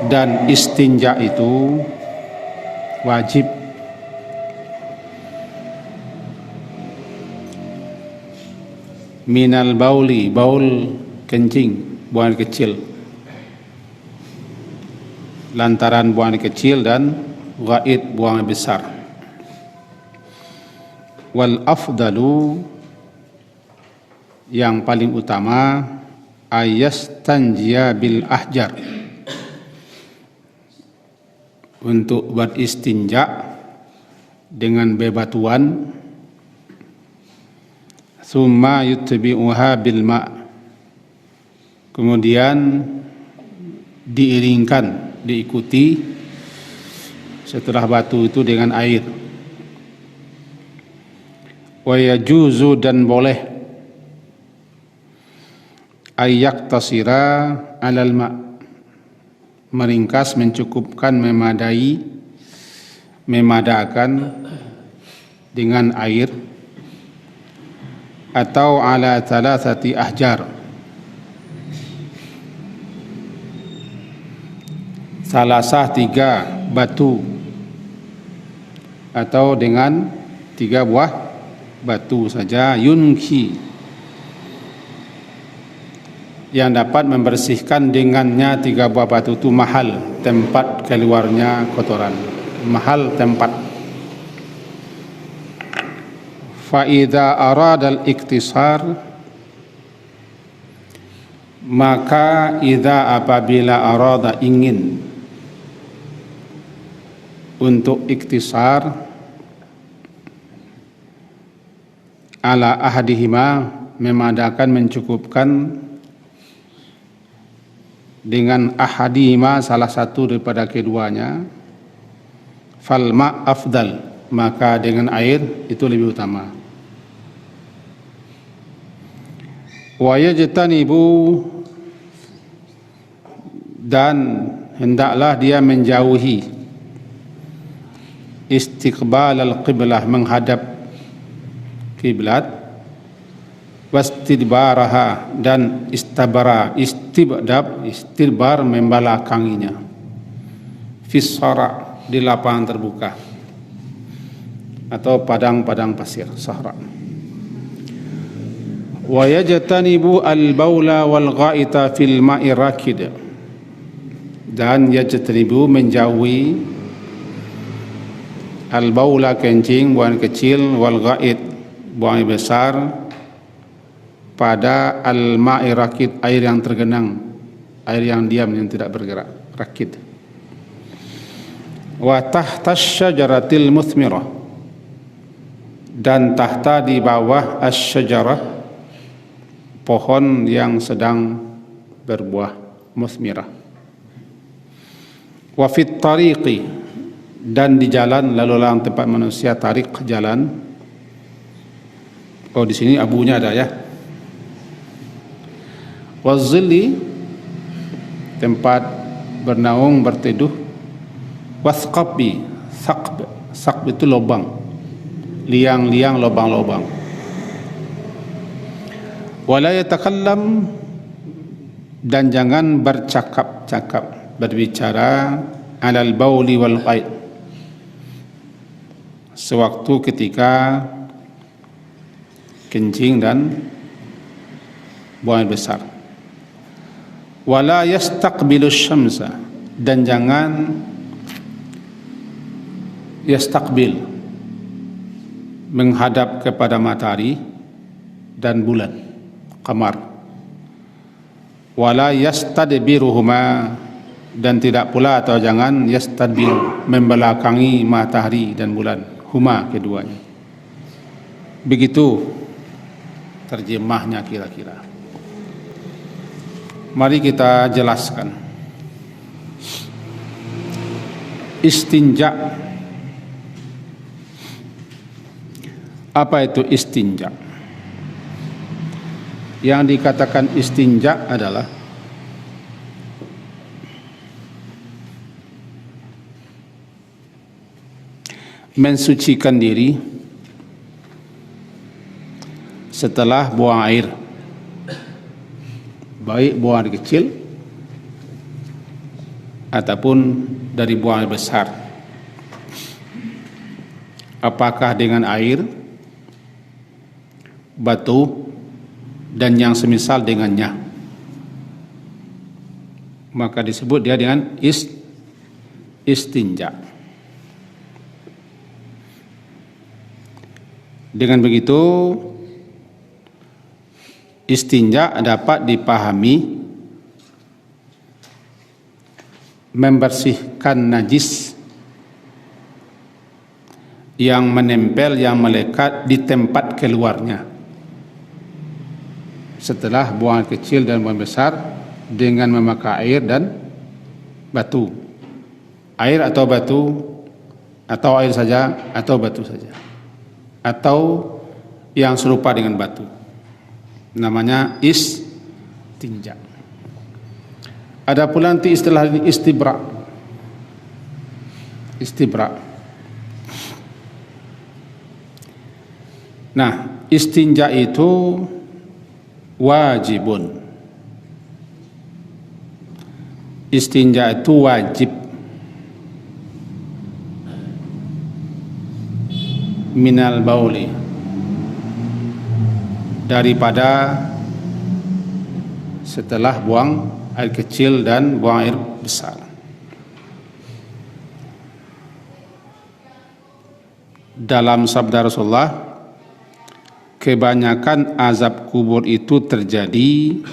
Dan istinja itu wajib. Minal bauli, baul kencing, buang air kecil. Lantaran buang air kecil, dan ghaid, buang air besar. Wal afdalu, yang paling utama, ayastanjia bil ahjar, untuk beristinja dengan bebatuan. Summa yutbi'uha bil ma', kemudian diiringkan, diikuti setelah batu itu dengan air. Wa yajuzu, dan boleh, ayyak tasira alal ma', meringkas, mencukupkan, memadai, memadakan dengan air. Atau ala thalathati ahjar, salasah 3 batu, atau dengan 3 buah batu saja. Yunki, yang dapat membersihkan dengannya 3 buah batu itu mahal, tempat keluarnya kotoran, mahal tempat. Fa idza arada al-iktisar, maka idza, apabila arada, ingin untuk iktisar, ala ahadihima, memadakan, mencukupkan dengan ahadihima, salah satu daripada keduanya, falma afdal, maka dengan air itu lebih utama. Wa yajtanibu, dan hendaklah dia menjauhi, istiqbal al-qiblah, menghadap kiblat, wastidbaraha, dan istidbar, membelakanginya, fissara, di lapangan terbuka atau padang-padang pasir, sahra. Wa yajtanibu al-baula wal ghaita fil ma'i rakid, dan yajtanibu, menjauhi, al-baula kencing, buang kecil, wal ghaid, buang besar, pada al-ma'i rakid, air yang tergenang, air yang diam, yang tidak bergerak, rakid. Wa tahta syajaratil muthmirah, dan tahta, di bawah, asy-syajarah, pohon yang sedang berbuah, muthmirah. Wa fit tariqi, dan di jalan, lalu lalang tempat manusia, tarik, jalan. Oh, di sini abunya ada ya. Wa zilli, tempat bernaung, berteduh. Wasqabi, saqb itu lubang, liang-liang, lubang-lubang. Wala yatakallam, dan jangan bercakap-cakap, berbicara, alal bauli wal ghaid, sewaktu ketika kencing dan buang air besar. Wala yastaqbilu syamsa, dan jangan yastaqbil, menghadap kepada matahari dan bulan, qamar. Wala yastadbiruhuma, dan tidak pula, atau jangan yastadbiru, membelakangi matahari dan bulan, huma, keduanya. Begitu terjemahnya kira-kira. Mari kita jelaskan. Istinja. Apa itu istinja? Yang dikatakan istinja adalah mensucikan diri setelah buang air, baik buang air kecil ataupun dari buang air besar. Apakah dengan air, batu, dan yang semisal dengannya, maka disebut dia dengan istinja. Dengan begitu istinja dapat dipahami membersihkan najis yang menempel, yang melekat di tempat keluarnya setelah buang air kecil dan buang air besar dengan memakai air dan batu. Air atau batu, atau air saja atau batu saja, atau yang serupa dengan batu, namanya istinja. Ada pula nanti istilah istibra. Nah, istinja itu wajibun. Istinja itu wajib minal bauli, daripada setelah buang air kecil dan buang air besar. Dalam sabda Rasulullah, kebanyakan azab kubur itu terjadi,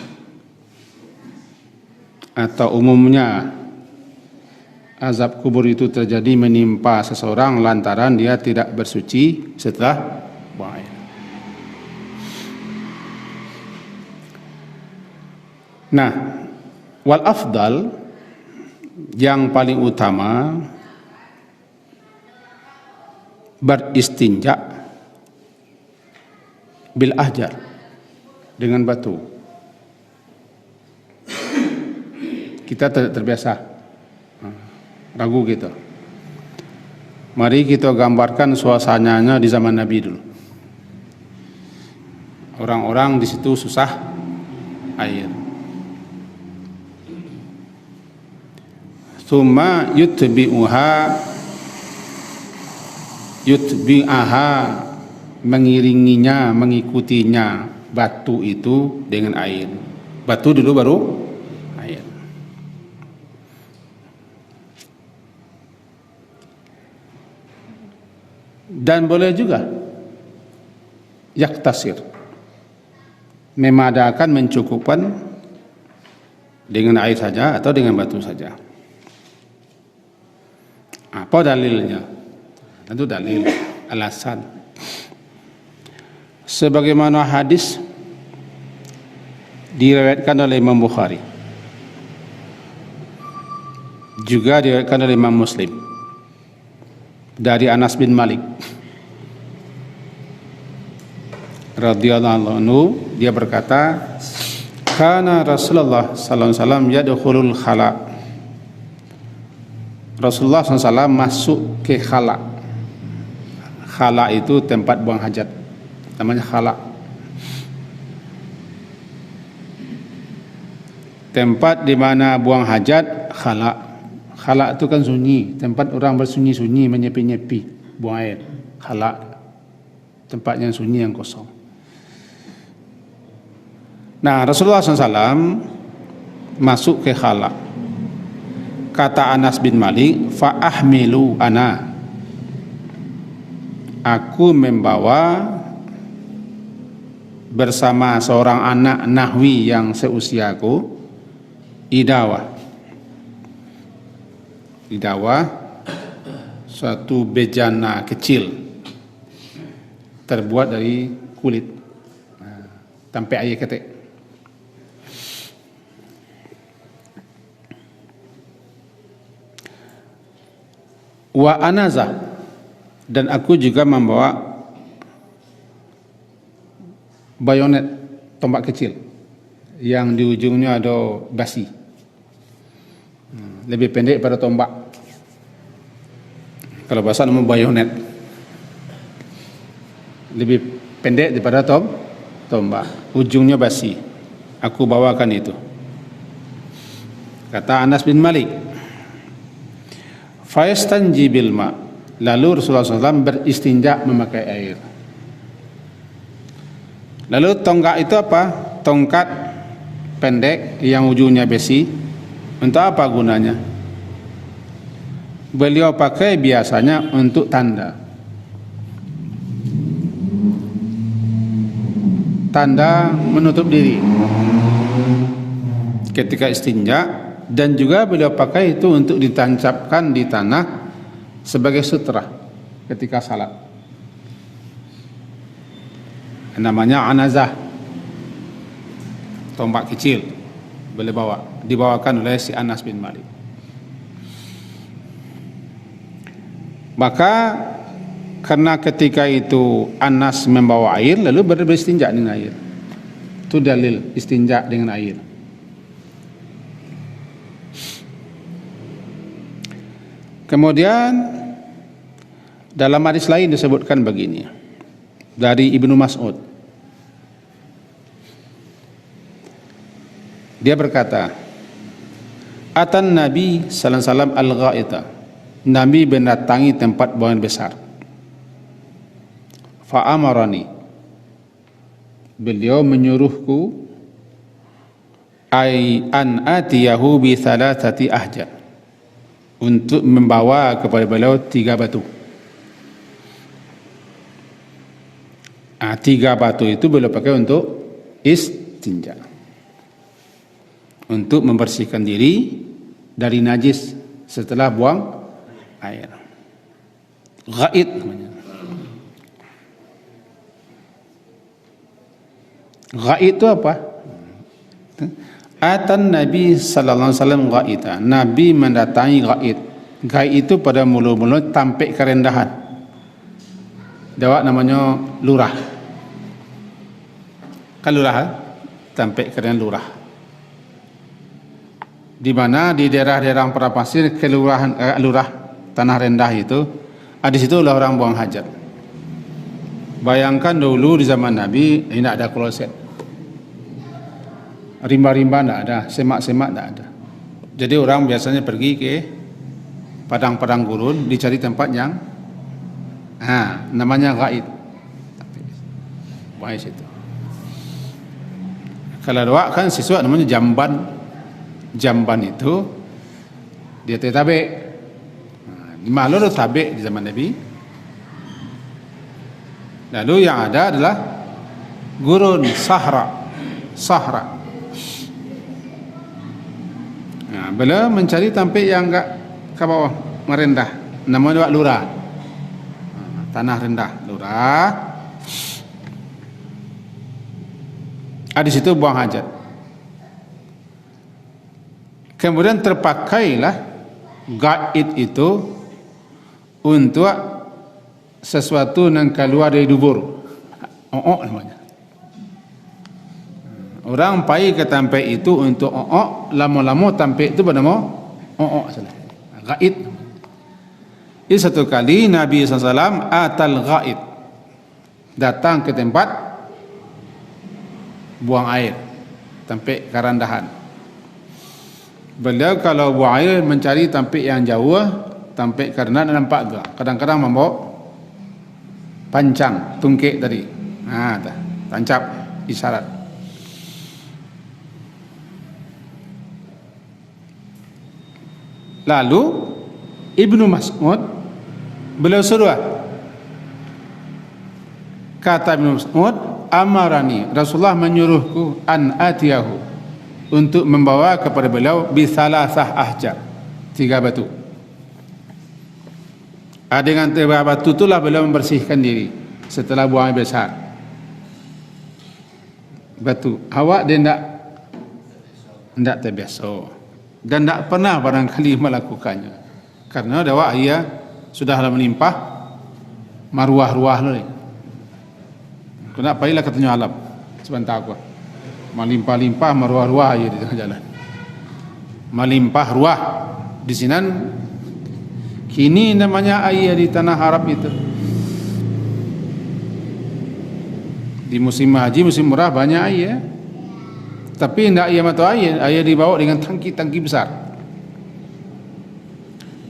atau umumnya azab kubur itu terjadi menimpa seseorang lantaran dia tidak bersuci setelah buang air. Nah, wal afdal, yang paling utama, beristinja bil ahjar, dengan batu. Kita terbiasa, ragu gitu. Mari kita gambarkan suasananya di zaman Nabi dulu. Orang-orang di situ susah air. Tsumma yutbi'aha, mengiringinya, mengikutinya batu itu dengan air. Batu dulu baru air. Dan boleh juga yaktasir, memadakan, mencukupkan dengan air saja atau dengan batu saja. Apa dalilnya? Tentu dalil, alasan. Sebagaimana hadis diriwayatkan oleh Imam Bukhari, juga diriwayatkan oleh Imam Muslim dari Anas bin Malik radhiyallahu anhu, dia berkata, kana Rasulullah sallallahu alaihi wasallam yadkhulul khala. Rasulullah SAW masuk ke khala. Khala itu tempat buang hajat, namanya khala. Tempat di mana buang hajat, khala. Khala itu kan sunyi, tempat orang bersunyi-sunyi, menyepi-nyepi, buang air. Khala, tempat yang sunyi, yang kosong. Nah, Rasulullah SAW masuk ke khala. Kata Anas bin Malik, fa ahmilu ana, aku membawa bersama seorang anak nahwi yang seusiaku, idawah, suatu bejana kecil terbuat dari kulit, sampai air ketek. Wa anaza, dan aku juga membawa bayonet, tombak kecil yang di ujungnya ada basi, lebih pendek pada tombak. Kalau bahasa nama bayonet, lebih pendek daripada tombak, ujungnya basi. Aku bawakan itu. Kata Anas bin Malik, Fayastanji bil ma. Lalu Rasulullah SAW beristinja memakai air. Lalu tonggak itu apa? Tongkat pendek yang ujungnya besi. Untuk apa gunanya? Beliau pakai biasanya untuk tanda. Tanda menutup diri ketika istinja, dan juga beliau pakai itu untuk ditancapkan di tanah sebagai sutra ketika salat. Namanya anazah, tombak kecil, beliau dibawakan oleh si Anas bin Malik. Maka karena ketika itu Anas membawa air, lalu beristinja dengan air. Itu dalil istinja dengan air. Kemudian dalam hadis lain disebutkan begini dari Ibnu Mas'ud. Dia berkata, "Atan Nabi sallallahu alaihi wasallam al-gha'ita." Nabi mendatangi tempat buangan besar. Fa amarani. Beliau menyuruhku an atiyahu bi thalathati ahjar. Untuk membawa kepada beliau 3 batu. 3 batu itu beliau pakai untuk istinja, untuk membersihkan diri dari najis setelah buang air. Ghaid namanya. Ghaid itu apa? Atan Nabi sallallahu alaihi wasallam ghaita. Nabi mendatangi ghaid. Ghaid itu pada mula-mula tampik kerendahan. Dawak namanya lurah. Kan lurah, tampik kerendahan lurah. Di mana di daerah-daerah perapasir kelurahan lurah tanah rendah itu, di situ lah orang buang hajat. Bayangkan dulu di zaman Nabi tidak ada kloset. Rimba-rimba tidak ada, semak-semak tidak ada. Jadi orang biasanya pergi ke padang-padang gurun, dicari tempat yang namanya ghaid. Buang situ. Kalau doa kan sesuatu namanya jamban. Jamban itu dia tabe. Di Maluku tabe di zaman Nabi. Lalu yang ada adalah gurun, sahra. Beliau mencari tampik yang enggak ke bawah, merendah. Namanya lurah. Tanah rendah, lurah. Di situ buang hajat. Kemudian terpakailah ghaid itu untuk sesuatu yang keluar dari dubur. Namanya. Orang pergi ke tampik itu untuk lama-lama tampik itu bernama salah. Ghaid. Ini satu kali Nabi SAW atal ghaid, datang ke tempat buang air, tampik kerendahan. Beliau kalau buang air mencari tampik yang jauh, tampik karena nampak gak. Kadang-kadang membawa pancang, tungkik tadi. Tancap isyarat. Lalu Ibnu Mas'ud beliau suruh, kata Ibnu Mas'ud, amarani, Rasulullah menyuruhku an atiyahu, untuk membawa kepada beliau bi salasah ahjar, 3 batu. Dengan 3 batu itulah beliau membersihkan diri setelah buang air besar. Batu awak dia tidak terbiasa dan tak pernah barangkali melakukannya, karena dawak ia sudah melimpah maruah-ruah ni. Kena pailah katanya alam sebentar aku melimpah-limpah maruah-ruah ia di tengah jalan, melimpah ruah di sini. Kini namanya air di tanah Arab itu di musim haji, musim murah banyak air. Tapi tidak ia mata air dibawa dengan tangki-tangki besar.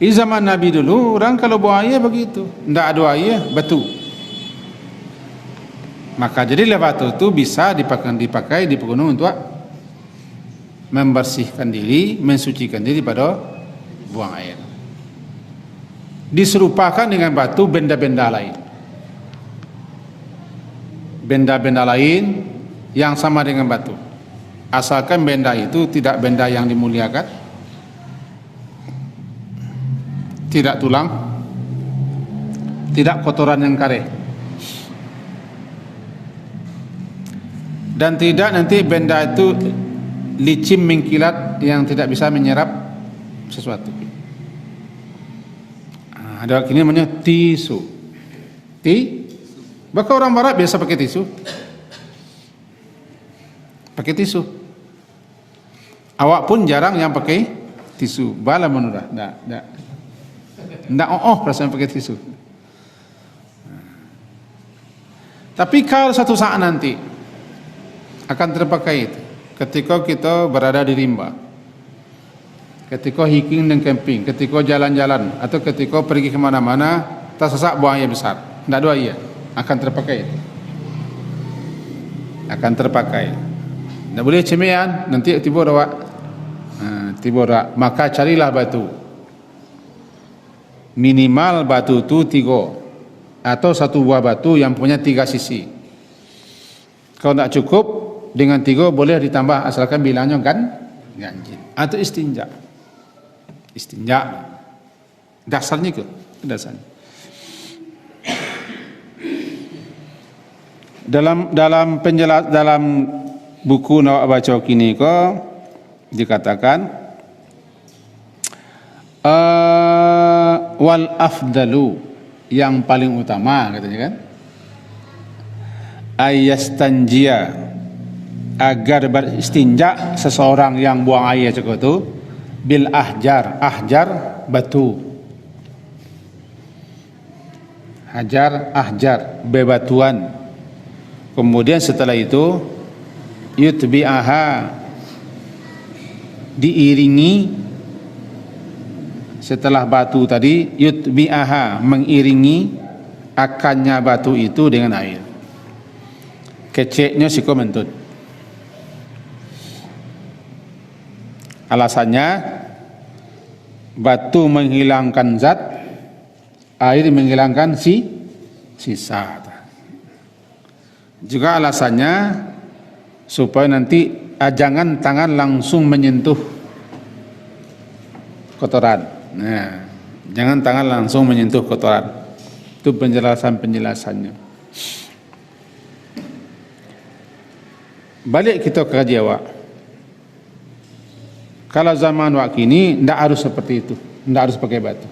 Di zaman Nabi dulu orang kalau buang air begitu, tidak ada air batu. Maka jadilah batu itu bisa dipakai di pegunungan untuk membersihkan diri, mensucikan diri pada buang air. Diserupakan dengan batu benda-benda lain. Benda-benda lain yang sama dengan batu. Asalkan benda itu tidak benda yang dimuliakan, tidak tulang, tidak kotoran yang kare, dan tidak nanti benda itu licin mengkilat yang tidak bisa menyerap sesuatu. Ada kini namanya tisu. Bahkan orang barat biasa pakai tisu. Pakai tisu. Awak pun jarang yang pakai tisu. Bala menurah. Ndak perasaan pakai tisu. Tapi kalau satu saat nanti akan terpakai itu, ketika kita berada di rimba, ketika hiking dan camping, ketika jalan-jalan, atau ketika pergi kemana-mana, tersesak buang air besar, tidak ada air, akan terpakai itu. Akan terpakai. Tidak boleh cemean, nanti tiba rawak. Tiba rawak. Maka carilah batu. Minimal batu itu 3, atau satu buah batu yang punya 3 sisi. Kalau tidak cukup dengan 3, boleh ditambah asalkan bilangnya ganjil. Atau istinja. Istinja. Dasarnya ke? Dasarnya. Dalam buku nak baca kini ko dikatakan wal afdalu, yang paling utama katanya kan, ayastanjia, agar beristinja seseorang yang buang air cukup itu bil ahjar batu, bebatuan. Kemudian setelah itu yutbi'aha, diiringi. Setelah batu tadi yutbi'aha, mengiringi akannya batu itu dengan air. Keceknya si komentut. Alasannya batu menghilangkan zat, air menghilangkan sisa. Juga alasannya supaya nanti jangan tangan langsung menyentuh kotoran. Nah, jangan tangan langsung menyentuh kotoran. Itu penjelasannya. Balik kita ke kaji awak. Kalau zaman wak kini tidak harus seperti itu, tidak harus pakai batu.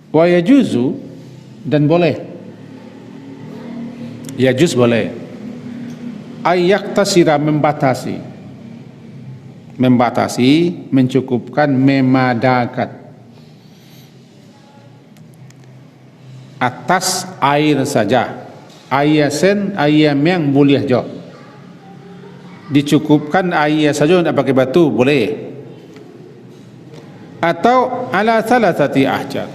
Wa yajuzu, dan boleh. Yajuz boleh. Ayyaktasira, membatasi, mencukupkan, memadakan atas air saja. Ayasen ayam yang boleh jo, dicukupkan air saja, tidak pakai batu, boleh. Atau ala salasati ahjar,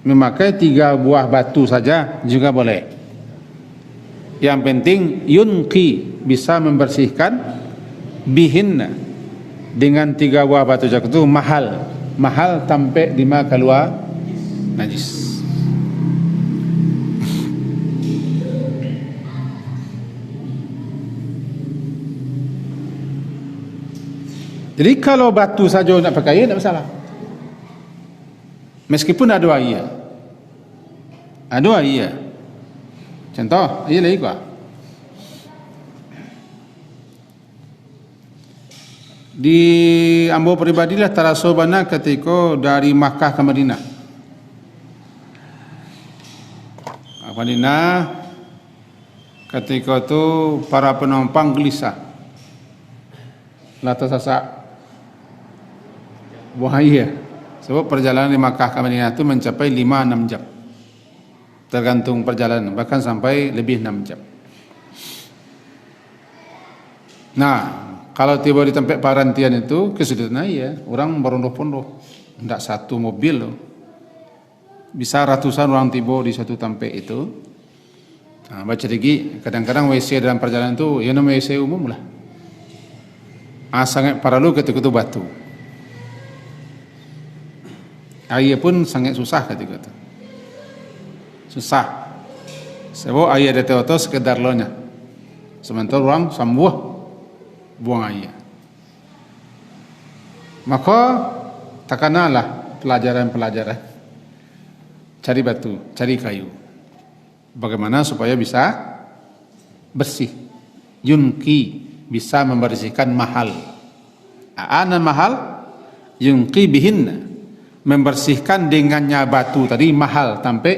memakai 3 buah batu saja juga boleh. Yang penting yunqi, bisa membersihkan, bihinna, dengan 3 buah batu jak itu mahal sampai 5 keluar najis. Jadi kalau batu saja nak pakai tidak masalah, meskipun ada air. Contoh air lagi kuah. Di ambo pribadilah tarasobana ketika dari Makkah ke Madinah. Ketika itu para penumpang gelisah, lata sasak bahaya. Sebab perjalanan di Makkah ke Madinah itu mencapai 5-6 jam. Tergantung perjalanan, bahkan sampai lebih 6 jam. Nah, kalau tiba di tempat parantian itu kesulitan ya, orang berondoh-pondoh, tidak satu mobil loh. Bisa ratusan orang tiba di satu tempat itu. Nah, baca lagi, kadang-kadang WC dalam perjalanan itu, ya namanya WC umum lah. Sangat paralu ketika itu batu. Air pun sangat susah ketika itu. Susah. Sebab air ada teoto sekedar lohnya. Sementara orang sambuh buang air. Maka takanalah pelajaran-pelajaran. Cari batu, cari kayu. Bagaimana supaya bisa bersih. Yunqi, bisa membersihkan mahal. Ana mahal yunqi bihinna, membersihkan dengannya batu tadi mahal sampai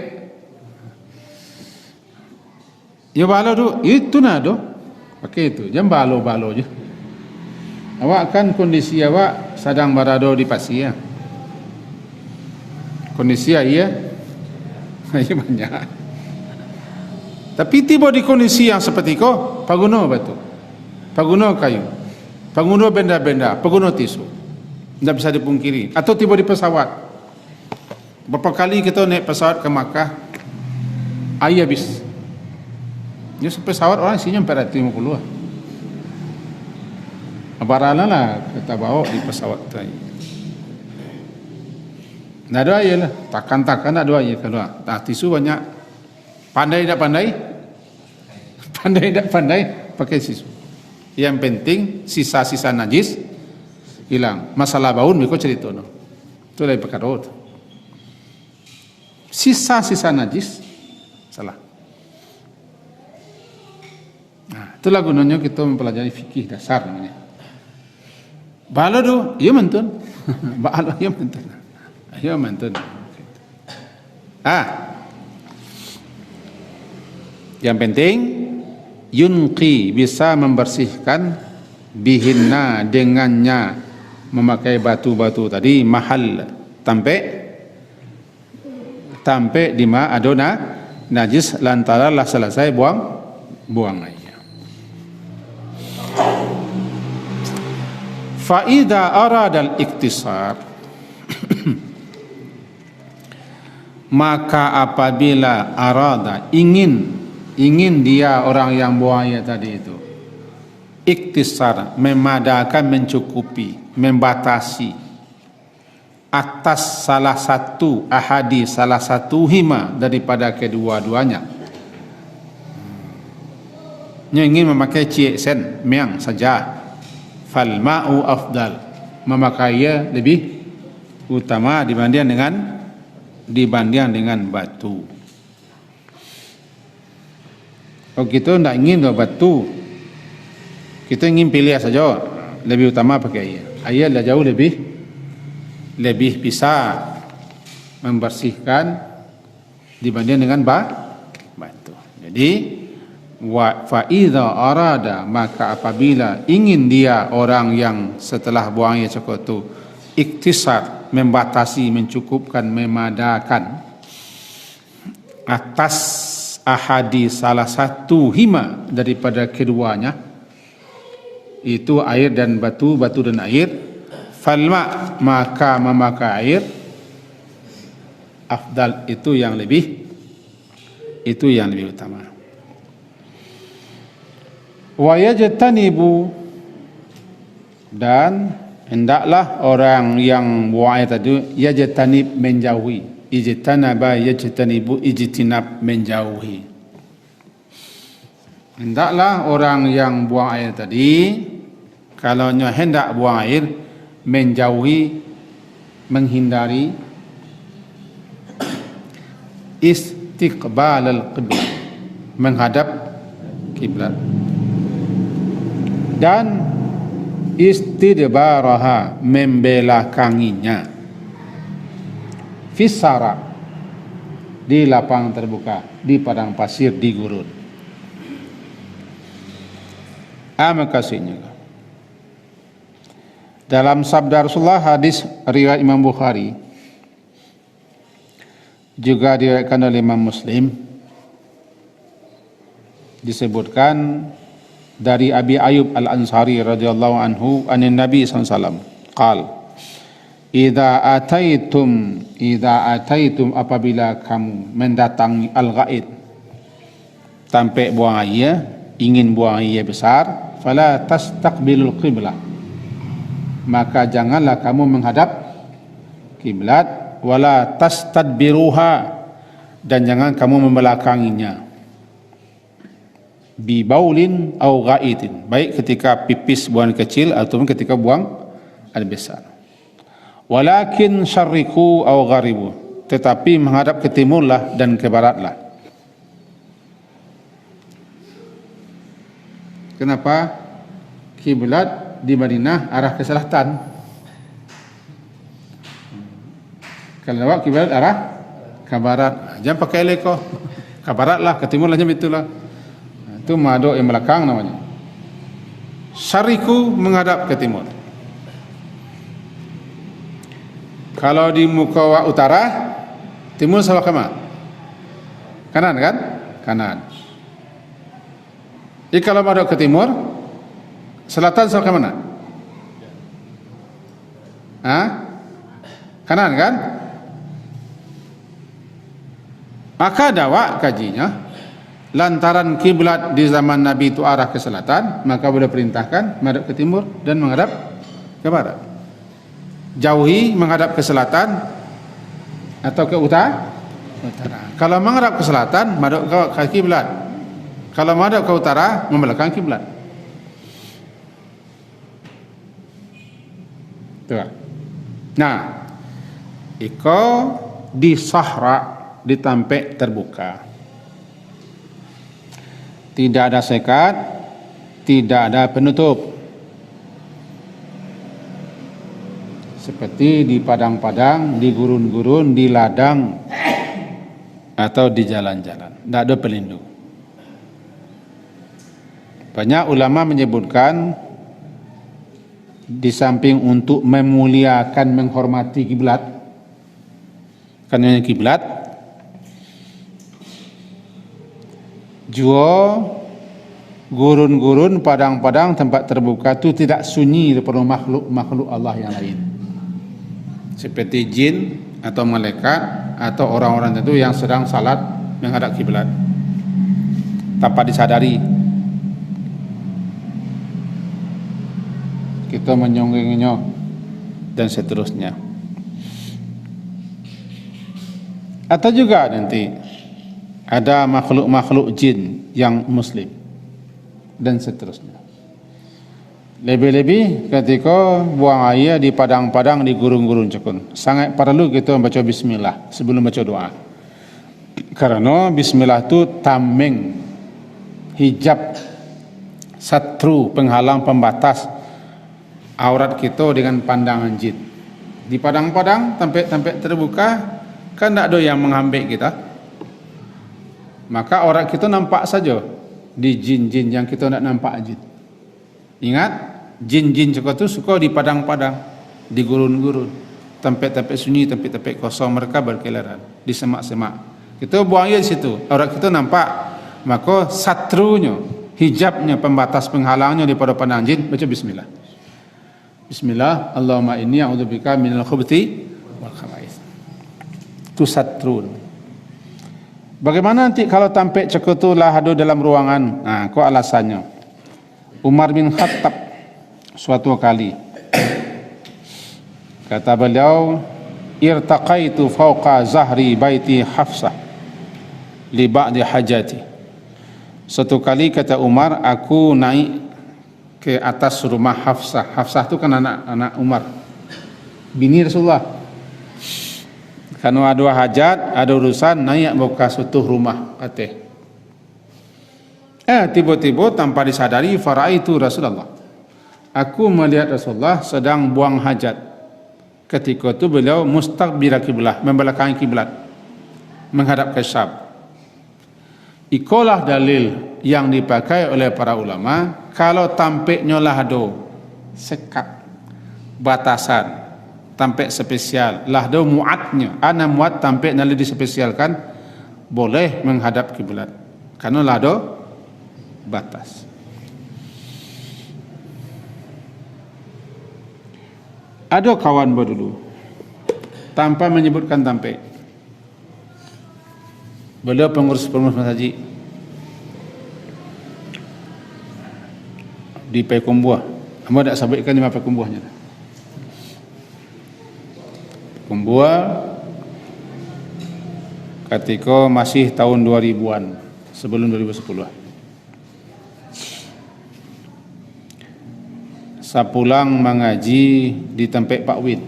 ya balo tu itu nado pakai itu jangan balo je. Awak kan kondisi awak sedang berada di pasir. Kondisi iya banyak. Tapi tiba di kondisi yang seperti itu, paguno batu, paguno kayu, paguno benda-benda, paguno tisu, tidak bisa dipungkiri. Atau tiba di pesawat, berapa kali kita naik pesawat ke Makkah, air habis. Ya pesawat orang isinya 450 lah. Barana lah kita bawa di pesawat tadi. Tidak ada air lah, takkan ada air keluar. Tisu banyak. Pandai tidak pandai? Pandai tidak pandai? Pakai tisu. Yang penting sisa-sisa najis hilang. Masalah baun mereka cerita no. Itu dari perkara itu. Sisa-sisa najis salah. Nah, itulah gunanya kita mempelajari fikih dasar namanya. Balo tu, ya mentun. Balo ya mentun. Ya mentun. Yang penting yunqi, bisa membersihkan bihinna, dengannya memakai batu-batu tadi mahal tampe di ma adona najis lantaran lah selesai buang air. Fa idza arada al-iktisar maka apabila arada ingin dia orang yang buang air tadi itu iktisar, memadakan, mencukupi, membatasi atas salah satu ahadi, salah satu hima daripada kedua-duanya. Ingin memakai cieksen miang saja, fal ma'u afdal, memakainya lebih utama dibanding dengan batu. Kalau kita tidak ingin batu, kita ingin pilih saja, lebih utama pakai air. Air jauh lebih bisa membersihkan dibanding dengan batu. Jadi fa idza arada, maka apabila ingin dia orang yang setelah buang air cukup itu iktisar, membatasi, mencukupkan, memadakan atas ahadi, salah satu hima daripada keduanya, itu air dan batu, batu dan air, falma, maka memakai air afdal, itu yang lebih utama. Wa yajtanibu, dan hendaklah orang yang buang air tadi yajtanib, menjauhi. Ijtanaba yajtanibu, ijtinab, menjauhi. Hendaklah orang yang buang air tadi, kalau hendak buang air, menjauhi, menghindari istiqbal al-qiblat, menghadap kiblat, dan istidbaraha, membelakanginya, fisara, di lapang terbuka, di padang pasir, di gurun. Makasihnya dalam sabda Rasulullah, hadis riwayat Imam Bukhari, juga diriwayatkan oleh Imam Muslim, disebutkan dari Abi Ayyub Al-Ansari radhiyallahu anhu anin Nabi sallallahu alaihi wasallam qal idza ataitum apabila kamu mendatangi al-ghaid sampai buang air, ingin buang air besar, fala tastaqbilul qiblah, maka janganlah kamu menghadap kiblat, wala tastadbiruha, dan jangan kamu membelakanginya, bi baulin au ghaitin, baik ketika pipis buang kecil ataupun ketika buang air besar. Walakin syarriku au gharibu, tetapi menghadap ke timurlah dan ke baratlah. Kenapa? Kiblat di Madinah arah ke selatan. Kalau awak kiblat arah ke barat, jangan pakai eleko. Ke barat lah, ke timur lah, macam itulah. Itu madok yang belakang namanya. Syariku menghadap ke timur. Kalau di muka utara, timur sama ke mana? Kanan kan? Kanan. Jadi kalau madok ke timur, selatan sama ke mana? Kanan kan? Maka dakwah kajinya, lantaran kiblat di zaman Nabi itu arah ke selatan, maka boleh perintahkan menghadap ke timur dan menghadap ke barat. Jauhi menghadap ke selatan atau ke utara. Kalau menghadap ke selatan, menghadap ke kiblat. Kalau menghadap ke utara, membelakangi kiblat. Nah, iko di sahra, di tampek terbuka, tidak ada sekat, tidak ada penutup, seperti di padang-padang, di gurun-gurun, di ladang, atau di jalan-jalan, tidak ada pelindung. Banyak ulama menyebutkan di samping untuk memuliakan, menghormati kiblat, karena kiblat juga gurun-gurun, padang-padang, tempat terbuka itu tidak sunyi daripada makhluk Allah yang lain, seperti jin atau malaikat atau orang-orang tertentu yang sedang salat menghadap kiblat tanpa disadari. Kita menyonggenginya dan seterusnya. Atau juga nanti ada makhluk-makhluk jin yang muslim dan seterusnya. Lebih-lebih ketika buang air di padang-padang, di gurun-gurun cekun, sangat perlu kita membaca bismillah sebelum baca doa. Karena bismillah itu tameng, hijab, satru, penghalang, pembatas aurat kita dengan pandangan jin. Di padang-padang, tempat terbuka, kan tak ada yang menghambat kita, maka aurat kita nampak saja di jin-jin yang kita tak nampak jin. Ingat, jin-jin itu suka di padang-padang, di gurun-gurun, tempat-tempat sunyi, tempat-tempat kosong, mereka berkeliaran di semak-semak. Kita buang air di situ, aurat kita nampak, maka satrunya, hijabnya, pembatas penghalangnya daripada pandangan jin, baca bismillah. Bismillah, Allahumma inni a'udzubika minal khubuthi wal khaba'ith. Itu satru. Bagaimana nanti kalau tampek cekutulah ada dalam ruangan? Nah, kok alasannya? Umar bin Khattab suatu kali kata beliau, irtaqaitu fawqa zahri baiti Hafsah li ba'di hajati. Suatu kali kata Umar, aku naik ke atas rumah Hafsah. Hafsah itu kan anak Umar, bini Rasulullah. Karena ada hajat, ada urusan, naik buka suatu rumah kata. Tiba-tiba tanpa disadari, faraitu Rasulullah, aku melihat Rasulullah sedang buang hajat. Ketika itu beliau mustaqbil kiblat, membelakangi kiblat, menghadap ke Syam. Ikolah dalil yang dipakai oleh para ulama, kalau tampeknya lahdo sekat, batasan, tampek spesial, lahdo muatnya, ana muat tampek nali dispesialkan, boleh menghadap kiblat, karena lahdo batas. Ada kawan dulu tanpa menyebutkan tampek, beliau pengurus masjid di Payakumbuh. Amba tak sabitkan di mana Payakumbuhnya. Payakumbuh ketika masih tahun 2000-an, sebelum 2010. Saya pulang mengaji di tempat Pak Win.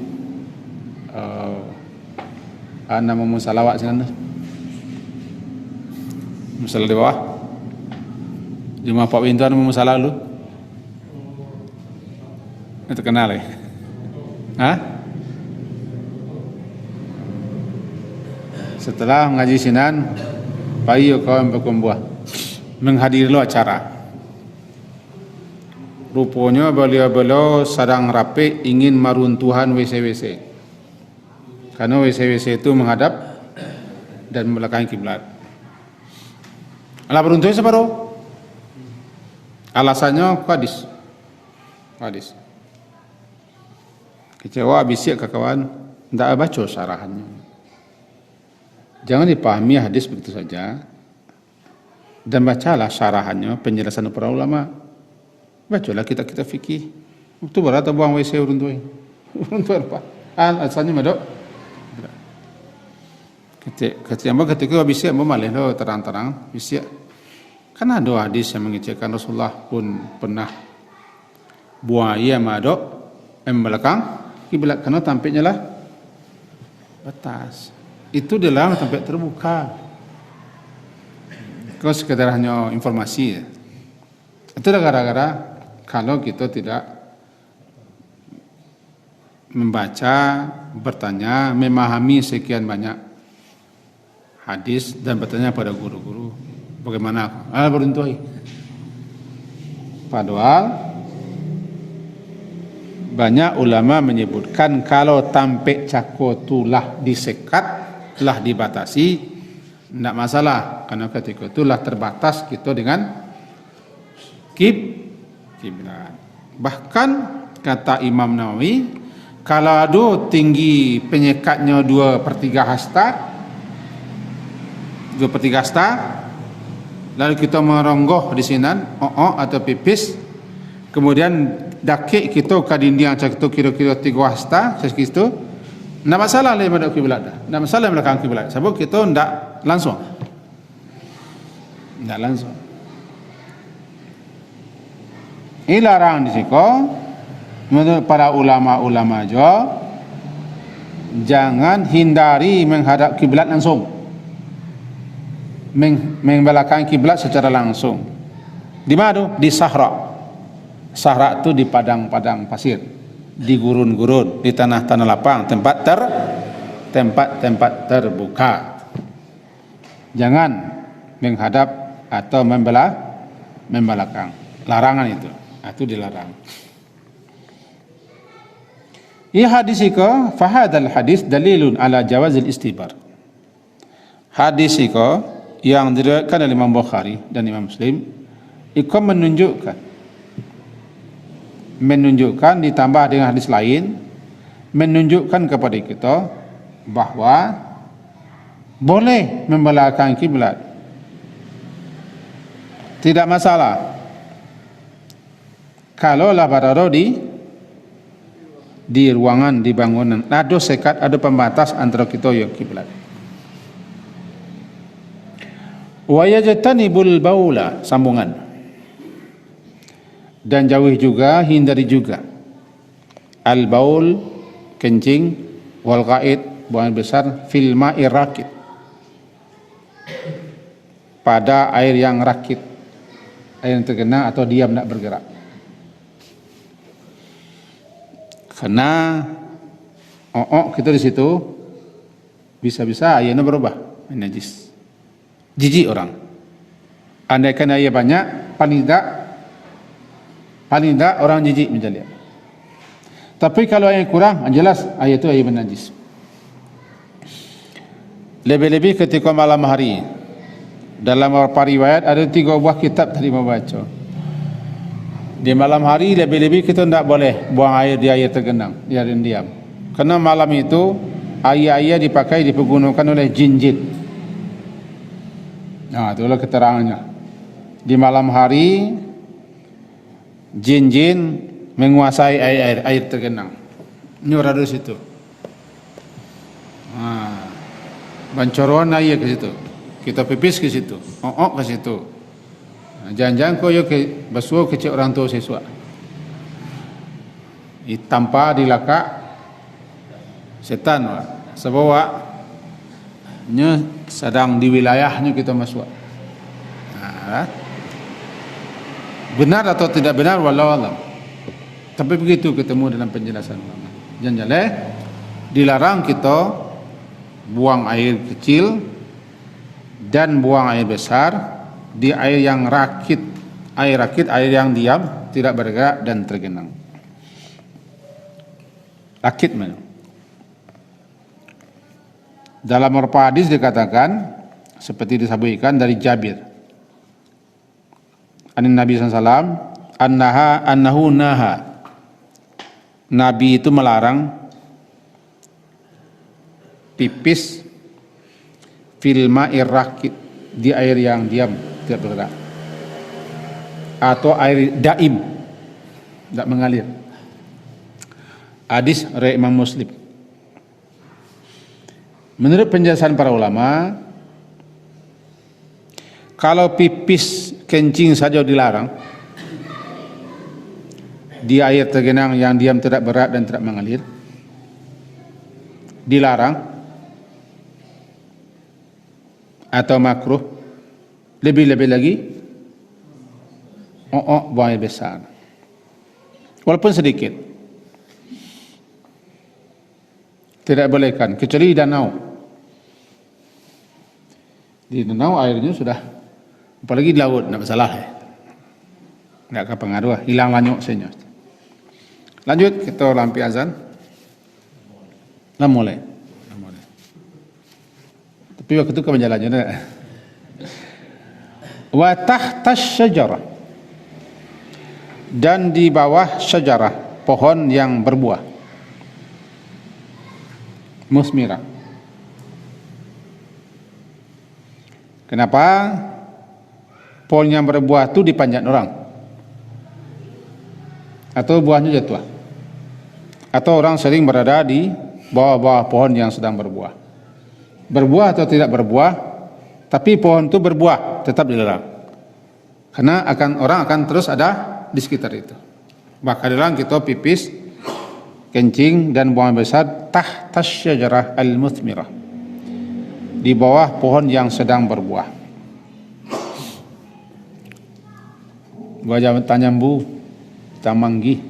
Nama musalawat sana. Musalah di bawah. Di rumah Pak Win tu nama musalah dulu. Itu kenal ya? Hah? Setelah mengaji sinan, payo kawan berkumpul menghadiri lo acara. Rupanya beliau-beliau sedang rapi ingin meruntuhan WC-WC. Karena WC-WC itu menghadap dan membelakangi kiblat. Alah beruntuhnya separuh. Alasannya hadis. Kecewa bisik ke kawan, tidak baca syarahannya. Jangan dipahami hadis begitu saja. Dan bacalah syarahannya, penjelasan para ulama. Bacalah kita fikih. Itu berata buang WC runtuh. Runtuh apa? Alasannya madok. Ketika bisik memalih lo terang-terang bisik. Kan ada hadis yang mengecekkan Rasulullah pun pernah buaya madok belakang kiblat karena tampaknya lah batas. Itu adalah tempat terbuka. Kau sekedar hanya informasi. Itulah gara-gara kalau kita tidak membaca, bertanya, memahami sekian banyak hadis dan bertanya pada guru-guru bagaimana beruntuh. Padahal banyak ulama menyebutkan kalau tampek cako itulah disekat, telah dibatasi, tidak masalah karena ketika itulah terbatas kita dengan kiblat. Bahkan kata Imam Nawawi, kalau ada tinggi penyekatnya 2/3 hasta, lalu kita meronggoh di sinan, atau pipis, kemudian dakik kita ke dinding macam itu kira-kira 3 hasta, segitu, tidak masalah lah pada kiblat dah. Tidak masalah belakang kiblat. Sebab kita tidak langsung. Ini larang di siko. Menurut para ulama-ulama juga, jangan hindari menghadap kiblat langsung. Membelakangi kiblat secara langsung. Di mana? Di sahra. Sahra itu di padang-padang pasir, di gurun-gurun, di tanah-tanah lapang, tempat-tempat terbuka. Jangan menghadap atau membelakang. Larangan itu dilarang. Ia hadis iko, fahadal hadis dalilun ala jawazil istibar. Hadis iko yang diriwayatkan oleh Imam Bukhari dan Imam Muslim, iko menunjukkan ditambah dengan hadis lain, menunjukkan kepada kita bahwa boleh membelakangi kiblat, tidak masalah. Kalau lah berada di ruangan, di bangunan, ada sekat, ada pembatas antara kita yang kiblat. Wa yajtanibul baula, sambungan. Dan jauhi juga, hindari juga al-baul, kencing, wal qaid, buang besar, fil ma'i rakid, pada air yang rakit, air yang tergenang atau diam tidak bergerak. Karena kita di situ bisa-bisa airnya berubah najis, jijik orang. Andaikan air banyak, paling tidak orang jijik menjadi. Tapi kalau air kurang, jelas air itu air najis. Lebih-lebih ketika malam hari. Dalam beberapa riwayat ada 3 buah kitab tadi membaca. Di malam hari lebih-lebih kita tidak boleh buang air di air tergenang, di air diam. Karena malam itu air-air dipakai dipergunakan oleh jin-jin. Nah, itulah keterangannya. Di malam hari jin-jin menguasai air tergenang. Ini orang di situ. Nah, bancoron air ke situ. Kita pipis ke situ. Ke situ. Nah, jangan-jangan kau yo ke basuh kecil orang tua siswa. Tanpa dilakak setan sebab nya sedang di wilayahnya kita masuk. Nah, benar atau tidak benar wallahu alam. Tapi begitu ketemu dalam penjelasan ulama. Jangan dilarang kita buang air kecil dan buang air besar di air yang rakit, air yang diam, tidak bergerak dan tergenang. Rakit mana? Dalam beberapa hadis dikatakan seperti disebutkan dari Jabir an Nabi SAW annahu naha, Nabi itu melarang pipis fil ma'ir rakit, di air yang diam tidak bergerak, atau air daim tidak mengalir. Hadis riwayat Imam Muslim. Menurut penjelasan para ulama, kalau pipis kencing saja dilarang di air tergenang yang diam tidak berat dan tidak mengalir, dilarang atau makruh, lebih-lebih lagi buang air besar walaupun sedikit, tidak bolehkan kecuali danau. Di danau airnya sudah, apalagi di laut, tidak masalah tidak ke pengaruh, hilang lanyuk senyum. Lanjut kita lampi azan. Lah mulai. Tapi waktu itu ke jalan-jalan. Wa tahtas syajarah, dan di bawah syajarah, pohon yang berbuah, musmirah. Kenapa pohon yang berbuah itu dipanjat orang? Atau buahnya jatuh? Atau orang sering berada di bawah-bawah pohon yang sedang berbuah? Berbuah atau tidak berbuah, tapi pohon itu berbuah, tetap dilarang. Karena orang akan terus ada di sekitar itu. Maka dilarang kita pipis, kencing dan buang air besar tahtas syajarah al-muthmirah, di bawah pohon yang sedang berbuah. Gua jangan tanyambu, tamanggi,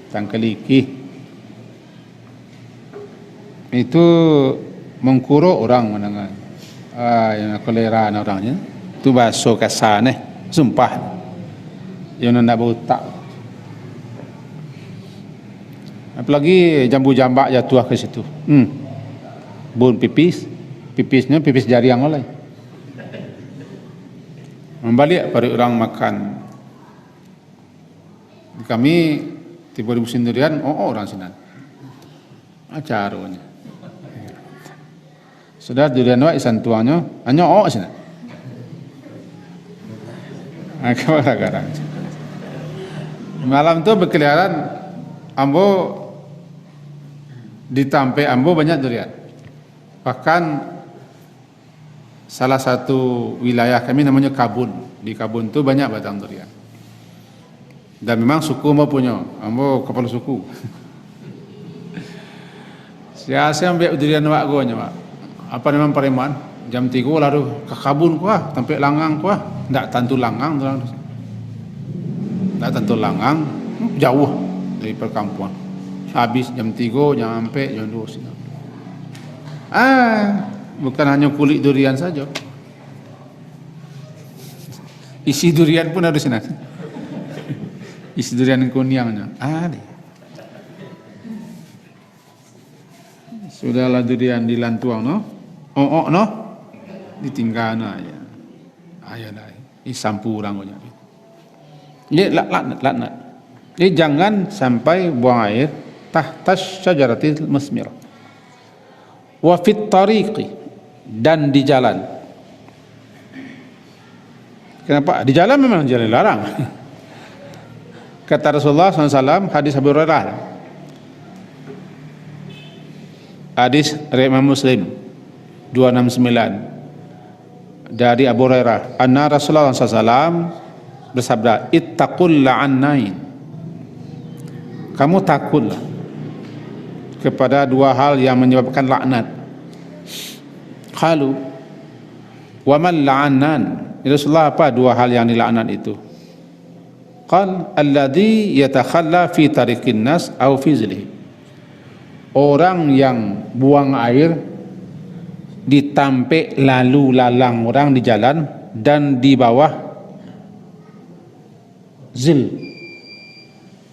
tangkeliki. Itu mengkuro orang mendengar. Yang kolera orangnya. Itu bahasa kasar sumpah. Yang nak buta. Apalagi jambu-jambak jatuh ke situ. Bun pipisnya pipis jari yang oleh. Membalik pada orang makan. Kami tiba di musim durian, orang sini. Acaranya. Sudah durian wa isan tuangnya, hanya sini. Gara-gara. Malam tu berkeliaran, ambo ditampe ambo banyak durian. Bahkan salah satu wilayah kami namanya Kabun. Di Kabun tu banyak batang durian. Dan memang suku mau punya, ambo kepala suku. Siasa ambil durian wak gonya wak. Apa memang pareman? Jam 3 lalu ke Kabun kuah, sampai Langang kuah, ndak tentu Langang, ndak tentu Langang, jauh dari perkampungan. Habis jam 3, jam sampai jam 2 sini. Bukan hanya kulit durian saja. Isi durian pun ada di sana. Isi durian kunyangnya. Sudahlah durian dilantuang no, ditinggalkan aja. Ayo dah, sampu orang banyak. Ini laknat. Jadi jangan sampai buang air tahtas syajaratil musmirah. Wa fit tariqi, dan di jalan. Kenapa? Di jalan memang jalan larang. Kata Rasulullah SAW, hadis Abu Hurairah, hadis riwayat Imam Muslim 269 dari Abu Hurairah, anna Rasulullah SAW bersabda, ittaqul la'annain, kamu takutlah kepada dua hal yang menyebabkan laknat. Qalu wa man la'annan, Rasulullah, apa dua hal yang dilaknat itu? Qal alladhi yatakhalla fi tariqin nas aw fi zilih, orang yang buang air di tampek lalu lalang orang di jalan dan di bawah zil,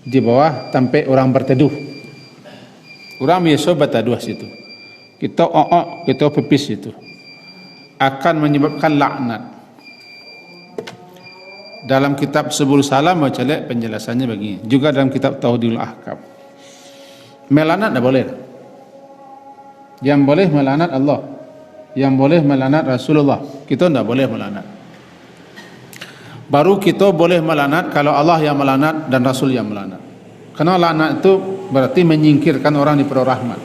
di bawah tampek orang berteduh. Orang biasa berteduh situ, kita kita pipis situ, akan menyebabkan laknat. Dalam kitab Subul Salam baca lihat penjelasannya begini, juga dalam kitab Tauhidul Ahkam. Melanat tak boleh. Yang boleh melanat Allah, yang boleh melanat Rasulullah. Kita tidak boleh melanat. Baru kita boleh melanat kalau Allah yang melanat dan Rasul yang melanat. Karena laknat itu berarti menyingkirkan orang di rahmat.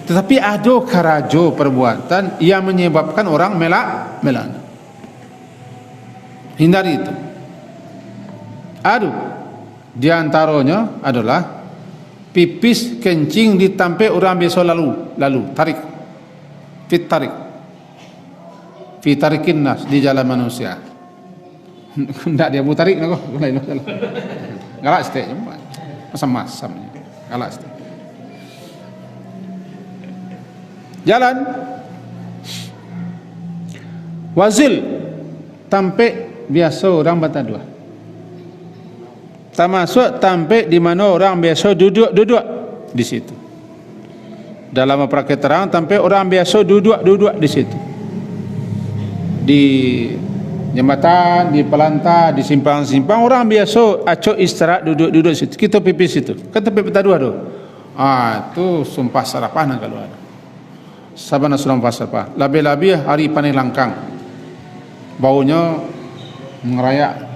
Tetapi ada karajo perbuatan yang menyebabkan orang melanat. Hindari itu. Di antaranya adalah pipis kencing di tampek orang biasa lalu tarik, fi tarikin nas, di jalan manusia. Tidak dia bu tarik nak, lain masalah. Galak stek, masam-masam, galak stek. Jalan wazil, tampek biasa orang bertaduh. Termasuk tampek di mana orang biasa duduk di situ. Dalam praktek terang, tampek orang biasa duduk di situ. Di jembatan, di pelantar, di simpang-simpang, orang biasa acok istirahat duduk di situ. Kita pipis situ. Kata pipis bertaduh tu. Itu sumpah sarapan kalau ada. Sabana sumpah sarapan. Lebih-lebih hari panen langkang. Baunya mengerayak.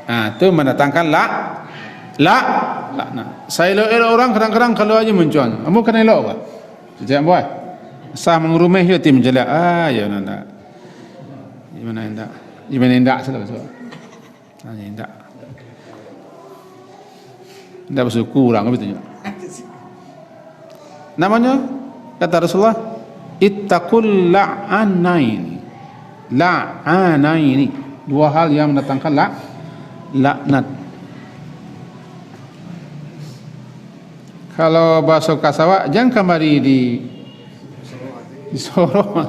Itu mendatangkan laknat. Saya elok orang kadang-kadang kalau aja muncul. Kamu kena elok apa? Sejak buat. Sah mengurumeh dia tim jelak. Ya nak. Gimana hendak salah betul. Hendak. Hendak bersyukur orang betul. Namanya kata Rasulullah, ittaqul la'anaini. La'anaini, dua hal yang mendatangkan laknat. Kalau bahasa Kasawak, jangan kembali di sorong.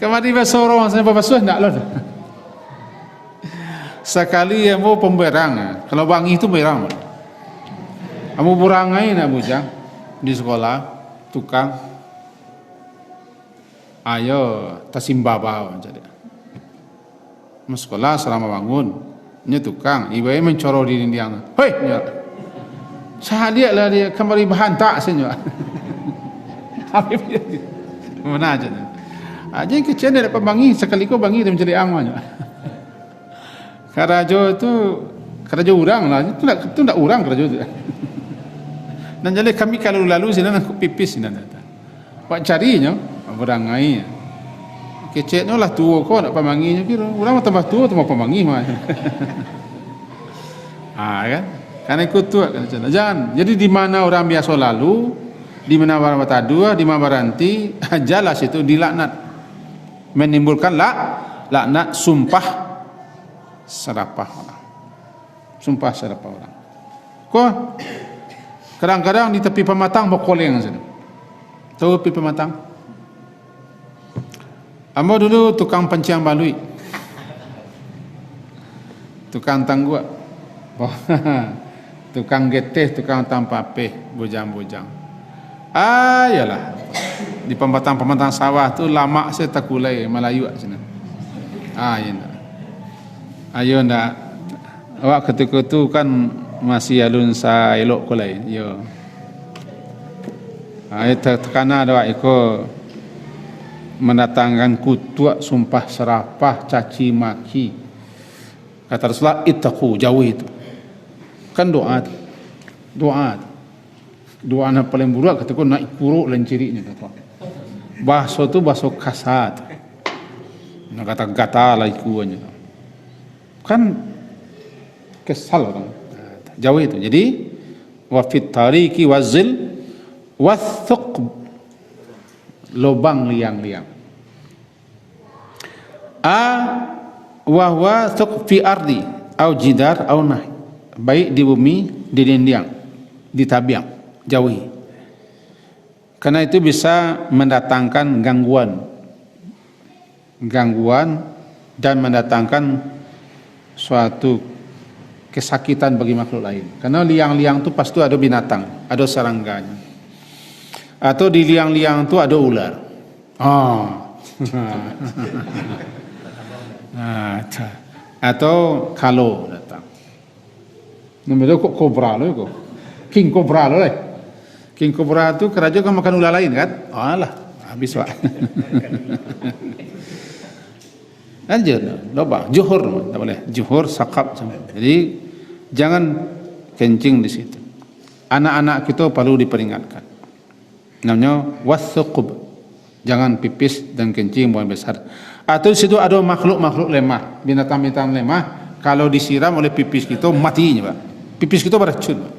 Kembali di sorong sampai basuh nak lah. Sekali kamu pemberang, kalau bangi itu berang. Kamu burangai nak bujang di sekolah, tukang. Ayo tasimbaba jadi. Sekolah selama bangun, nya tukang, ibu mencoror di dinding. Hoi, saya lihat lah dia kembali bahan tak senyum. Habis mana aja. Aja yang kecil dia dapat bangi, sekali kau bangi dia mencari angin. Karajo itu orang lah, itu tak orang karajo itu. Dan jadi kami kalau lalu sini nak pipis sini datang. Pak carinya, berangai. Kecetnya lah tua kau nak pemanginya kira. Orang tambah tua tambah pemangi mah. Kan? Karena ikut tua kan. Jangan. Jadi di mana orang biasa lalu, di mana orang bertaduh, di mana berhenti, jelas itu dilaknat. Menimbulkan laknat, sumpah serapah orang. Sumpah serapah orang. Kau kadang-kadang di tepi pematang berkoleng sana. Tahu tepi pematang? Ambo dulu tukang panciang balui, tukang tangguak, tukang geteh, tukang tampape, bujang-bujang. Yalah, di pematang sawah tu lama saya tak kulai Melayu kat sana. Ya ndak. Ayo ndak. Awak ketika tu kan masih alun sa elok ko lain. Yo. Tekana ada iko mendatangkan kutuk, sumpah serapah, caci maki. Kata Rasulullah, ittaqu, jauhi itu. Kan doa. Doa yang paling buruk ketika nak kuruk dan cirinya kata. Bahasa tu bahasa kasar. Nak kata gata lah ikuannya. Kan kesal orang. Jauhi itu. Jadi wa fit tariqi wazil wathuq, lubang liang-liang. Wa huwa thuq fi ardi au jidar au nah, baik di bumi, di dinding, di tabiang, jauhi. Karena itu bisa mendatangkan gangguan dan mendatangkan suatu kesakitan bagi makhluk lain. Karena liang-liang itu pasti ada binatang, ada serangganya. Atau di liang-liang itu ada ular. Atau kalau datang. Namanya kok kobra loh kok. King kobra loh. King kobra itu kerajaan kan makan ular lain kan? Alah, habis pak. Aja, loba, juhur, tak boleh. Juhur, sakap. Jadi jangan kencing di situ. Anak-anak kita perlu diperingatkan. Namanya wathuqub, jangan pipis dan kencing buang besar. Atau di situ ada makhluk-makhluk lemah, binatang-binatang lemah. Kalau disiram oleh pipis kita matinya, Pak. Pipis kita beracun, Pak.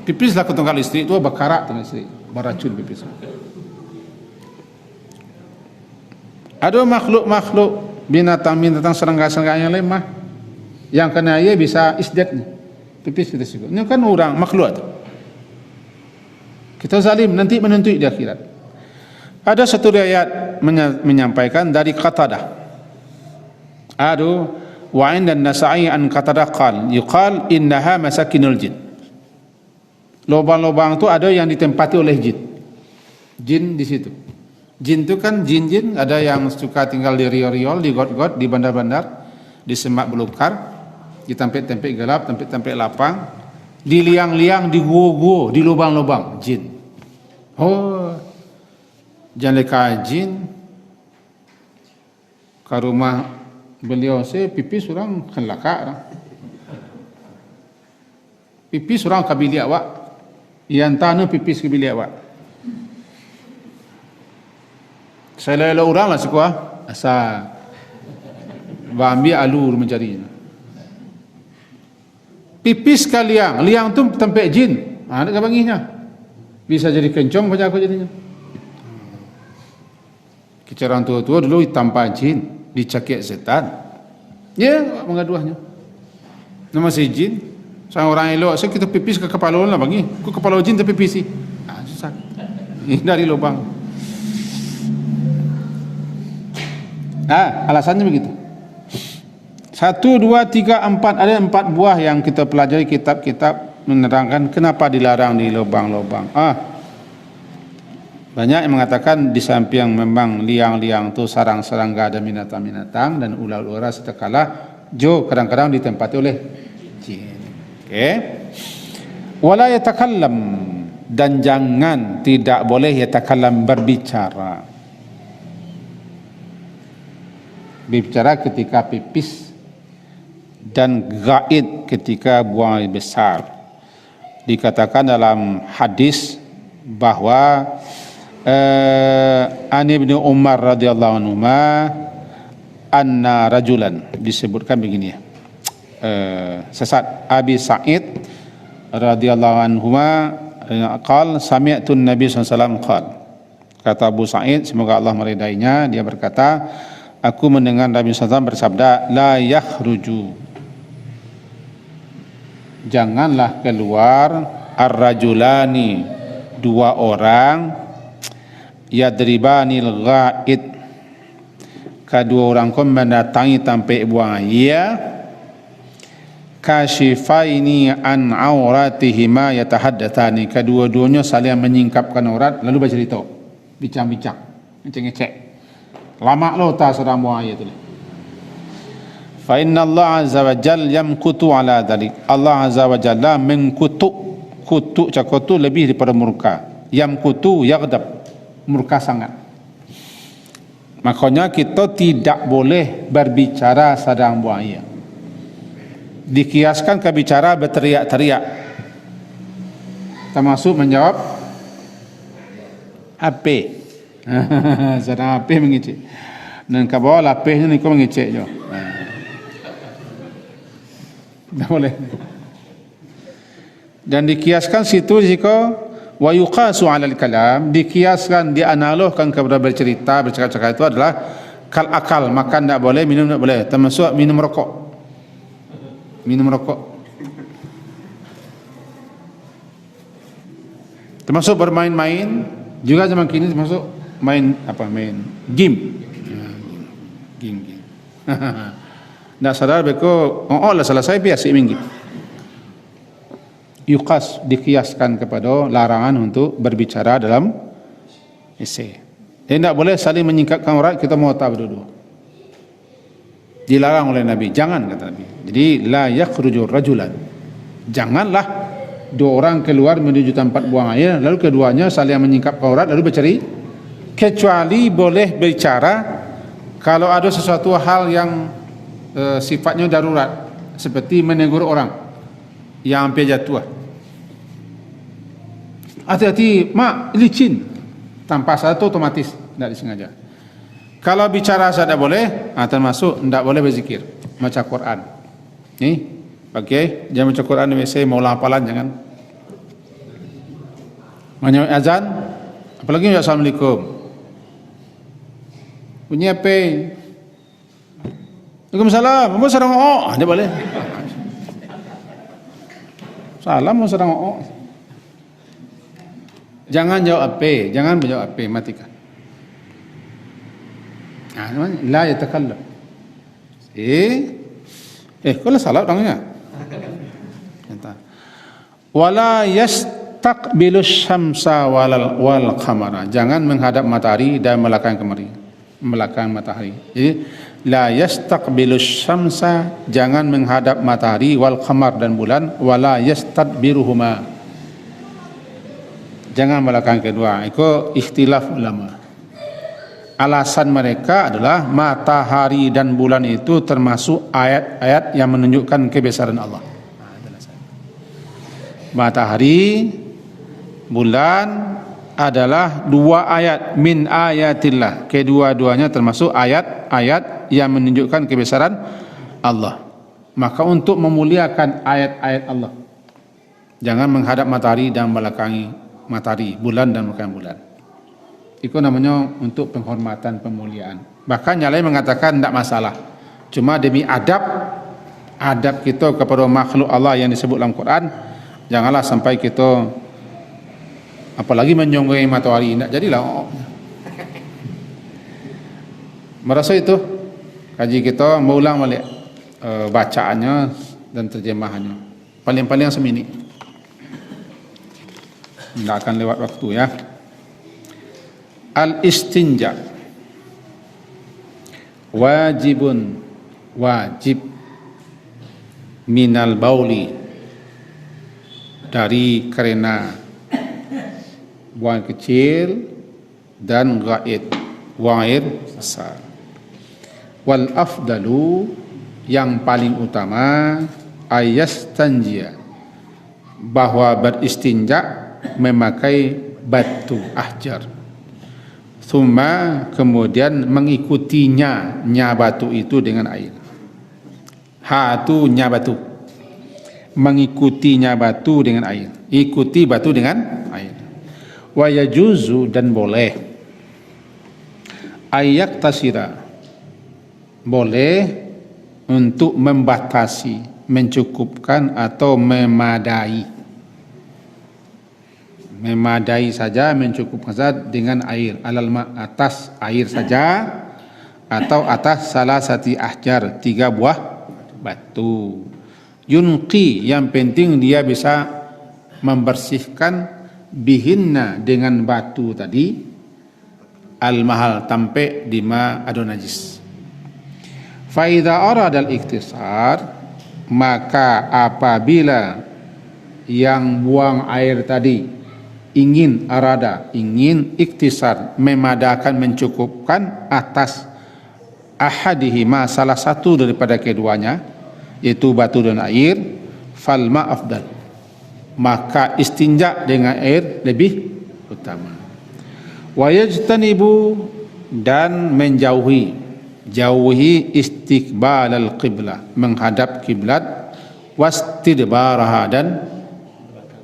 Pipis lah ketunggal istri itu bakarak dengan istri, beracun pipis. Ada makhluk-makhluk binatang-binatang serangga-serangga yang lemah, yang kena ia bisa isdat pipis kita situ. Ini kan orang makhluk itu. Kita zalim nanti menuntut di akhirat. Ada satu riwayat menyampaikan dari Qatadah. Wa inda an-Nasa'i an Qatadah yuqal innaha masakinul jin. Lubang-lubang itu ada yang ditempati oleh jin. Jin di situ. Jin itu kan jin-jin, ada yang suka tinggal di riol-riol, di got-got, di bandar-bandar, di semak belukar, di tempat-tempat gelap, tempat-tempat lapang, di liang-liang, di gua-gua, di lubang-lubang, jin. Jangan leka jin ke rumah beliau saya pipis orang kan laka orang. Pipis orang ke bilik awak, yang tanah pipis ke bilik awak. Saya lalu orang lah sekuah asal ambil alur mencarinya. Pipis ke liang tu tempat jin. Ada kebanginya. Bisa jadi kencong macam aku jadinya. Kita orang tua-tua dulu tanpa jin, dicakik setan. Ya, mengaduahnya. Nama si jin, sang orang elok, saya kita pipis ke kepala lah bagi. Ku kepala jin tapi pipisi. Susah. Dari lubang. Alasannya begitu. 1, 2, 3, 4, ada 4 buah yang kita pelajari kitab-kitab menerangkan kenapa dilarang di lubang-lubang. Banyak yang mengatakan di samping memang liang-liang itu sarang-serangga dan binatang-binatang dan ular-ular setekala kadang-kadang ditempati oleh jin. Wala yatakallam, dan jangan, tidak boleh yatakallam, berbicara. Berbicara ketika pipis dan gaid ketika buang air besar. Dikatakan dalam hadis bahwa an Ibnu Umar radhiyallahu anhu anna rajulan, disebutkan begini ya, sesat Abi Sa'id radhiyallahu anhu qala sami'tu an-nabi sallallahu alaihi wasallam qala, kata Abu Sa'id semoga Allah meridainya, dia berkata, aku mendengar Nabi sallallahu alaihi wasallam bersabda, la yakhruju, janganlah keluar ar-rajulani, 2 orang, yadribanil ghaid, kedua orang itu mendatangi tempat buang air, kashifaini an auratihima yatahaddatsani, kedua-duanya saling menyingkapkan aurat lalu bercerita, bincang-bincang, ngecek-ngecek. Lama lo tak sedang buang air tu. Fa inna Allah azza wa jalla yamkutu ala dhalik. Allah azza wa jalla mengkutuk. Kutuk cakap tu lebih daripada murka. Yamkutu yaghdab, murka sangat. Makanya kita tidak boleh berbicara sedang buang air. Dikiaskan ke bicara berteriak-teriak, termasuk menjawab HP. Sedang HP mengicik. Dan ke bawah lapis ni kau mengicik je. Tak boleh. Dan dikiaskan situ jika wa yuqasu 'ala al-kalam, dikiaskan, dianalogkan kepada bercerita, bercakap-cakap itu adalah kal akal, makan tak boleh, minum tak boleh, termasuk minum rokok. Minum rokok. Termasuk bermain-main, juga zaman kini termasuk main game. Game. Nak sadar beko lah selesai biasa minggu. Yuqas, dikiaskan kepada larangan untuk berbicara dalam esei. Tidak boleh saling menyingkapkan aurat, kita mau tahu dulu. Dilarang oleh Nabi, jangan kata Nabi. Jadi la yakhruju rajulan. Janganlah dua orang keluar menuju tempat buang air lalu keduanya saling menyingkapkan aurat lalu berceri, kecuali boleh bicara kalau ada sesuatu hal yang sifatnya darurat, seperti menegur orang yang hampir jatuh. Hati-hati, mak, licin. Tanpa satu otomatis, tidak disengaja. Kalau bicara tidak boleh, termasuk tidak boleh berzikir, baca Quran. Nih, pakai jangan baca Quran di WC, mau hafalan jangan. Menyambut azan, apalagi ya assalamualaikum. Bunyi apa? Waalaikumsalam. Mau sedang dia boleh. Salam mau sedang jangan jawab apa, jangan menjawab apa, matikan. La yatakallam. Kalau salah orangnya. Wala yastaqbilu syamsa wal qamara. Jangan menghadap matahari dan belakang matahari. Jadi la yastaqbilu syamsa, jangan menghadap matahari, wal qamar dan bulan, wala yastadbiruhuma, jangan belakang kedua. Itu ikhtilaf ulama. Alasan mereka adalah matahari dan bulan itu termasuk ayat-ayat yang menunjukkan kebesaran Allah. Matahari, bulan adalah dua ayat min ayatillah. Kedua-duanya termasuk ayat-ayat yang menunjukkan kebesaran Allah. Maka untuk memuliakan ayat-ayat Allah, jangan menghadap matahari dan belakangi matahari, bulan dan belakang bulan. Itu namanya untuk penghormatan, pemuliaan. Bahkan yang lain mengatakan tidak masalah. Cuma demi adab kita kepada makhluk Allah yang disebut dalam Quran, janganlah sampai kita apalagi menyonggai matahari, tidak jadilah. Merasa itu kaji kita mengulang balik bacaannya dan terjemahannya. Paling-paling seminit. Tidak akan lewat waktu ya. Al-istinja wajib minal bauli, dari karena buang kecil dan ghaid, buang air besar. Wal afdalu, yang paling utama, ayastanjia, bahwa beristinja memakai batu ahjar. Thumma, kemudian mengikutinya batu itu dengan air. Hatu batu, mengikutinya batu dengan air, ikuti batu dengan air. Wa yajuzu, dan boleh, ayak tasira, boleh untuk membatasi, mencukupkan atau memadai saja, mencukupkan saja dengan air, alal ma, atas air saja, atau atas salah satu ahjar, 3 buah batu. Yunqi, yang penting dia bisa membersihkan bihinna, dengan batu tadi, al-mahal tampe di ma ado najis. Fa idza arada al-iktisar, maka apabila yang buang air tadi ingin iktisar, memadakan, mencukupkan atas ahadihima, salah satu daripada keduanya, yaitu batu dan air, fal ma afdal, maka istinja dengan air lebih utama. Wa yajtanibu, dan jauhi istiqbal al-qiblah, menghadap kiblat, wastidbaraha, dan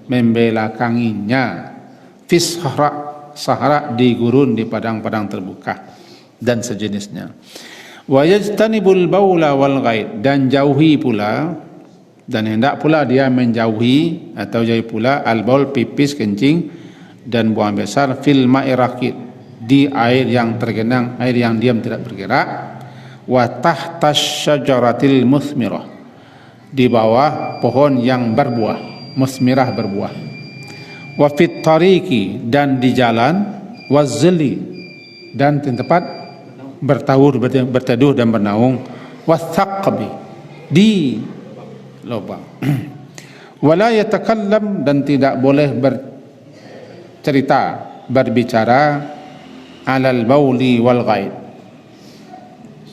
membelakanginya, fis sahara, di gurun, di padang-padang terbuka dan sejenisnya. Wa yajtanibul baula wal ghaid, dan jauhi pula, dan hendak pula dia menjauhi atau jauhi pula al-baul, pipis, kencing, dan buang besar, fil ma'i raqid, di air yang tergenang, air yang diam tidak bergerak, wa tahtas syajaratil musmirah, di bawah pohon yang berbuah, musmirah berbuah, wa fit tariqi, dan di jalan, wa zilli, dan di tempat berteduh dan bernaung, wa thaqbi, di lubang. Wala yatakallam, dan tidak boleh berbicara alal bauli wal ghaid,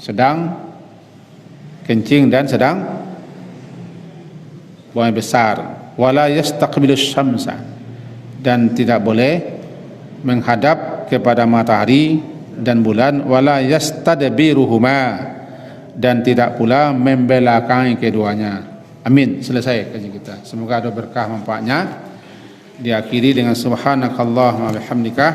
sedang kencing dan sedang buang besar. Wala yastaqbilus syamsa, dan tidak boleh menghadap kepada matahari dan bulan. Wala yastadbiruhuma, dan tidak pula membelakangi keduanya. Amin. Selesai kajian kita. Semoga ada berkah manfaatnya. Diakhiri dengan subhanakallahumma wa bihamdika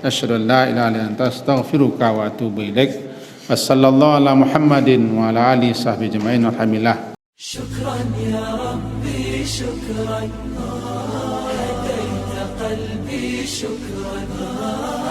asyhadu an la ilaha illa anta astaghfiruka wa atubu ilaik. Wassallallahu ala Muhammadin wa ala alihi sahbihi ajma'in. Alhamdulillah. Syukran ya Rabbi, syukran, hadaita qalbi, syukran.